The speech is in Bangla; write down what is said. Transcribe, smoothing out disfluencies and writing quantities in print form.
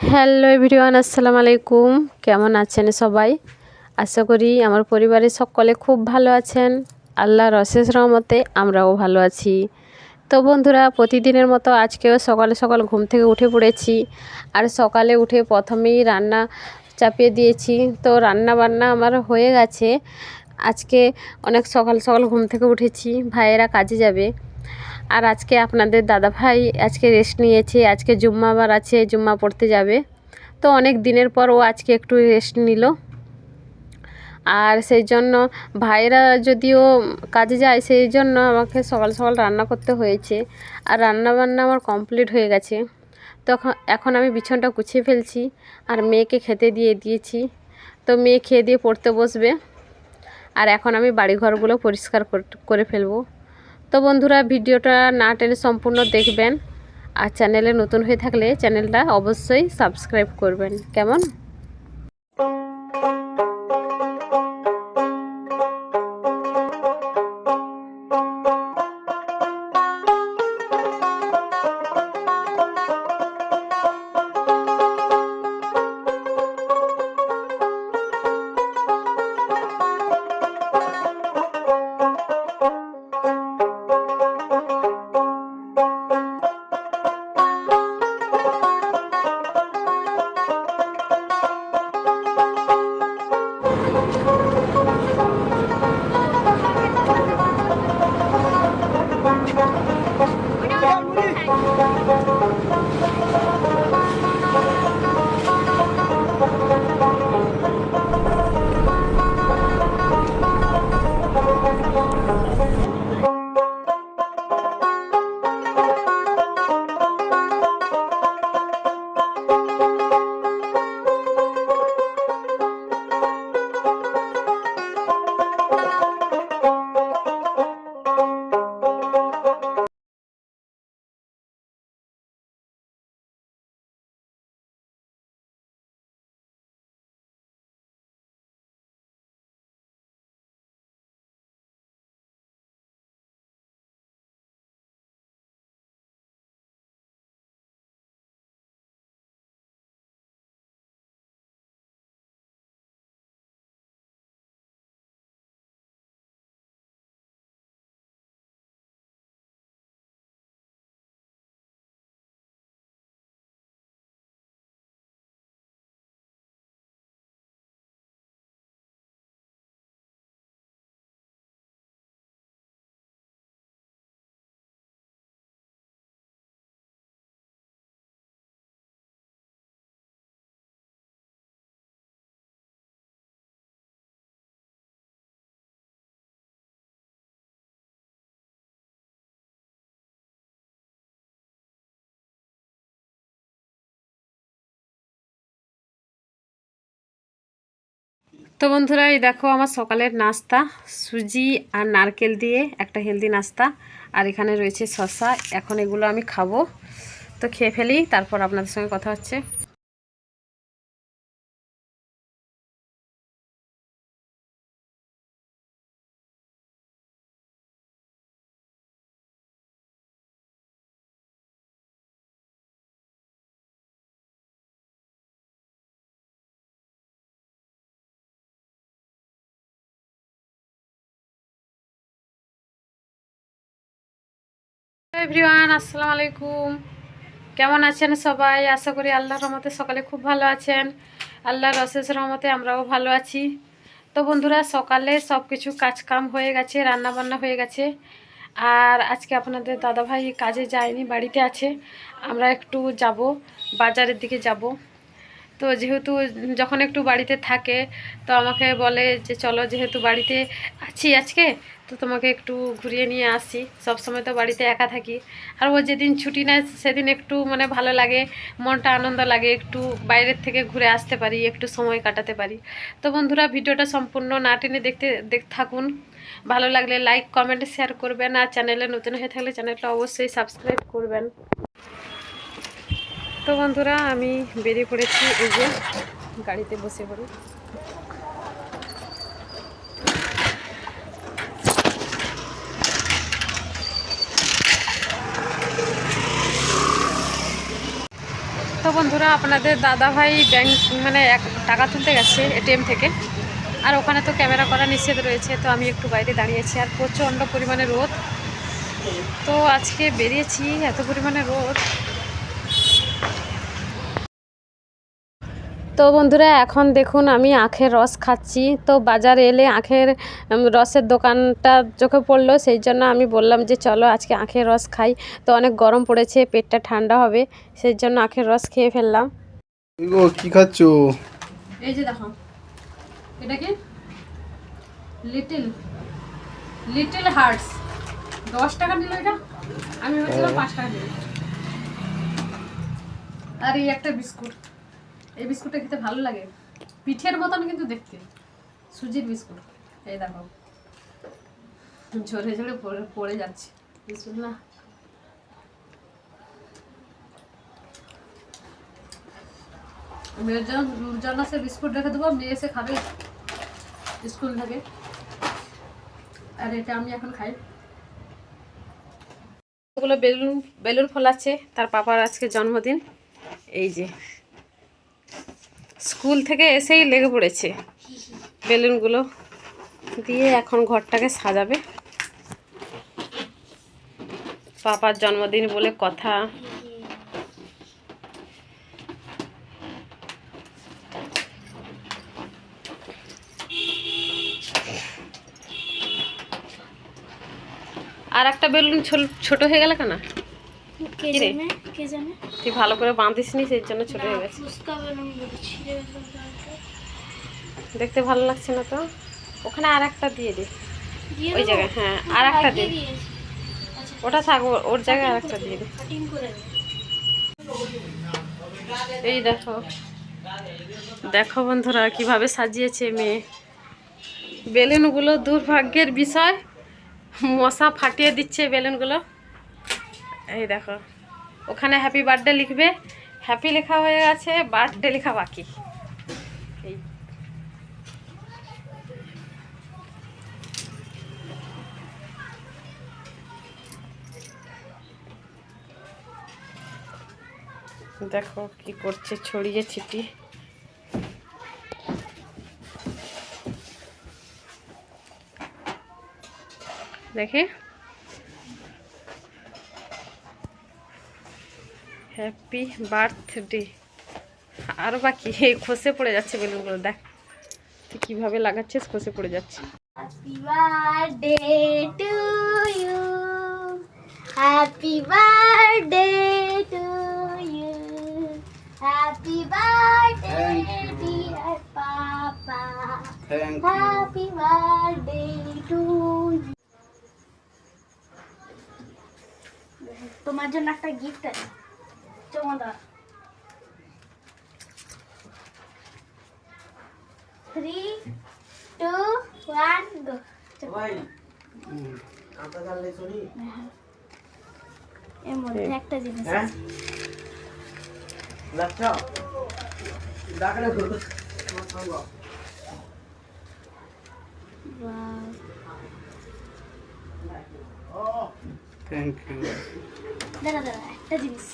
হ্যালো এভরিওয়ান, আসসালামু আলাইকুম। কেমন আছেন সবাই? আশা করি আমার পরিবারের সকলে খুব ভালো আছেন। আল্লাহর অশেষ রহমতে আমরাও ভালো আছি। তো বন্ধুরা, প্রতিদিনের মতো আজকেও সকালে সকাল ঘুম থেকে উঠে পড়েছি। আর সকালে উঠে প্রথমেই রান্না চাপিয়ে দিয়েছি। তো রান্না বান্না আমার হয়ে গেছে। আজকে অনেক সকাল সকাল ঘুম থেকে উঠেছি, ভাইয়েরা কাজে যাবে। আর আজকে আপনাদের দাদা ভাই আজকে রেস্ট নিয়েছে, আজকে জুম্মাবার আছে, জুম্মা পড়তে যাবে। তো অনেক দিনের পর ও আজকে একটু রেস্ট নিল। আর সেই জন্য ভাইরা যদিও কাজে যায়, সেই জন্য আমাকে সকাল সকাল রান্না করতে হয়েছে। আর রান্না বান্না আমার কমপ্লিট হয়ে গেছে। তখন এখন আমি বিছানাটা গুছিয়ে ফেলছি আর মেয়েকে খেতে দিয়ে দিয়েছি। তো মেয়ে খেয়ে দিয়ে পড়তে বসবে। আর এখন আমি বাড়িঘরগুলো পরিষ্কার করে ফেলবো। তো বন্ধুরা, ভিডিওটা না টেনে সম্পূর্ণ দেখবেন। আর চ্যানেলে নতুন হয়ে থাকলে চ্যানেলটা অবশ্যই সাবস্ক্রাইব করবেন, কেমন? তো বন্ধুরা, এই দেখো আমার সকালের নাস্তা, সুজি আর নারকেল দিয়ে একটা হেলদি নাস্তা। আর এখানে রয়েছে শসা। এখন এগুলো আমি খাবো। তো খেয়ে ফেলি, তারপর আপনাদের সঙ্গে কথা হচ্ছে। এভরিওয়ান, আসসালামু আলাইকুম। কেমন আছেন সবাই? আশা করি আল্লাহর রহমতে সকালে খুব ভালো আছেন। আল্লাহর অশেষ রহমতে আমরাও ভালো আছি। তো বন্ধুরা, সকালে সব কিছু কাজকাম হয়ে গেছে, রান্না বান্না হয়ে গেছে। আর আজকে আপনাদের দাদাভাই কাজে যায়নি, বাড়িতে আছে। আমরা একটু যাব, বাজারের দিকে যাব। তো যেহেতু যখন একটু বাড়িতে থাকে, তো আমাকে বলে যে চলো, যেহেতু বাড়িতে আছি আজকে, তো তোমাকে একটু ঘুরিয়ে নিয়ে আসি। সব সময় তো বাড়িতে একা থাকি। আর ও যেদিন ছুটি নেয় সেদিন একটু মানে ভালো লাগে, মনটা আনন্দ লাগে, একটু বাইরের থেকে ঘুরে আসতে পারি, একটু সময় কাটাতে পারি। তো বন্ধুরা, ভিডিওটা সম্পূর্ণ না টেনে দেখতে থাকুন। ভালো লাগলে লাইক কমেন্ট শেয়ার করবেন। আর চ্যানেলে নতুন হয়ে থাকলে চ্যানেলটা অবশ্যই সাবস্ক্রাইব করবেন। তো বন্ধুরা, আমি বেরিয়ে পড়েছি, এই যে গাড়িতে বসে পড়ি। তো বন্ধুরা, আপনাদের দাদা ভাই ব্যাংক মানে টাকা তুলতে গেছে এটিএম থেকে। আর ওখানে তো ক্যামেরা করা নিষেধ রয়েছে, তো আমি একটু বাইরে দাঁড়িয়েছি। আর প্রচণ্ড পরিমাণে রোদ, তো আজকে বেরিয়েছি, এত পরিমাণে রোদ। তো বন্ধুরা, এখন দেখুন আমি আখের রস খাচ্ছি। তো বাজারে এলে আখের রসের দোকানটা চোখে পড়লো, সেই জন্য আমি বললাম যে চলো আজকে আখের রস খাই। তো অনেক গরম পড়েছে, পেটটা ঠান্ডা হবে, সেই জন্য আখের রস খেয়ে ফেললাম। কি খাচ্ছো? এই যে দেখো, এটা কি লিটল লিটল হার্টস, 10 টাকা নিল এটা, আমি ভেবেছিলাম 5 টাকা নিল। আর এই একটা বিস্কুট, এই বিস্কুটটা খেতে ভালো লাগে, পিঠের মতন কিন্তু দেখতে, সুজির বিস্কুট। এই দেখো ঝরে ঝরে পড়ে যাচ্ছে বিস্কুট না। মেয়ের জন্য সে বিস্কুট রেখে দেবো, মেয়ে এসে খাবে স্কুল থেকে। আর এটা আমি এখন খাই। ওগুলো বেলুন বেলুন ফোলাচ্ছে, তার পাপার আজকে জন্মদিন। এই যে স্কুল থেকে এসেই লেগে পড়েছে বেলুনগুলো দিয়ে, এখন ঘরটাকে সাজাবে। পাপার জন্মদিন বলে কথা। আর একটা বেলুন ছোট হয়ে গেল কেন? তুই ভালো করে বাঁধিস নি, সেই জন্য ছোট হয়ে গেছে। দেখতে ভালো লাগছে না তো, ওখানে আর একটা দিয়ে দে, ওই জায়গায়। হ্যাঁ, আর একটা দে, ওটা থাক, ওর জায়গায় আর একটা দিয়ে দে। এই দেখো দেখো বন্ধুরা, কিভাবে সাজিয়েছে মেয়ে। বেলুনগুলো দুর্ভাগ্যের বিষয়, মশা ফাটিয়ে দিচ্ছে বেলুনগুলো। এই দেখো, ওখানে হ্যাপি বার্থডে লিখবে, হ্যাপি লেখা হয়ে গেছে, বার্থডে লেখা বাকি। এই দেখো কি করছে, ছড়িয়ে ছিটিয়ে। দেখে হ্যাপি বার্থডে আরও বাকি, খসে পড়ে যাচ্ছে বেলুনগুলো। দেখ তুই কীভাবে লাগাচ্ছিস, খসে পড়ে যাচ্ছে। Happy birthday to you. Happy birthday to you. Happy birthday, dear Papa. Happy birthday to you. তোমার জন্য একটা গিফট আছে, চমৎকার। 3, 2, 1, go. এর মধ্যে একটা জিনিস আছে। Thank you. দাঁড়া দাঁড়া, একটা জিনিস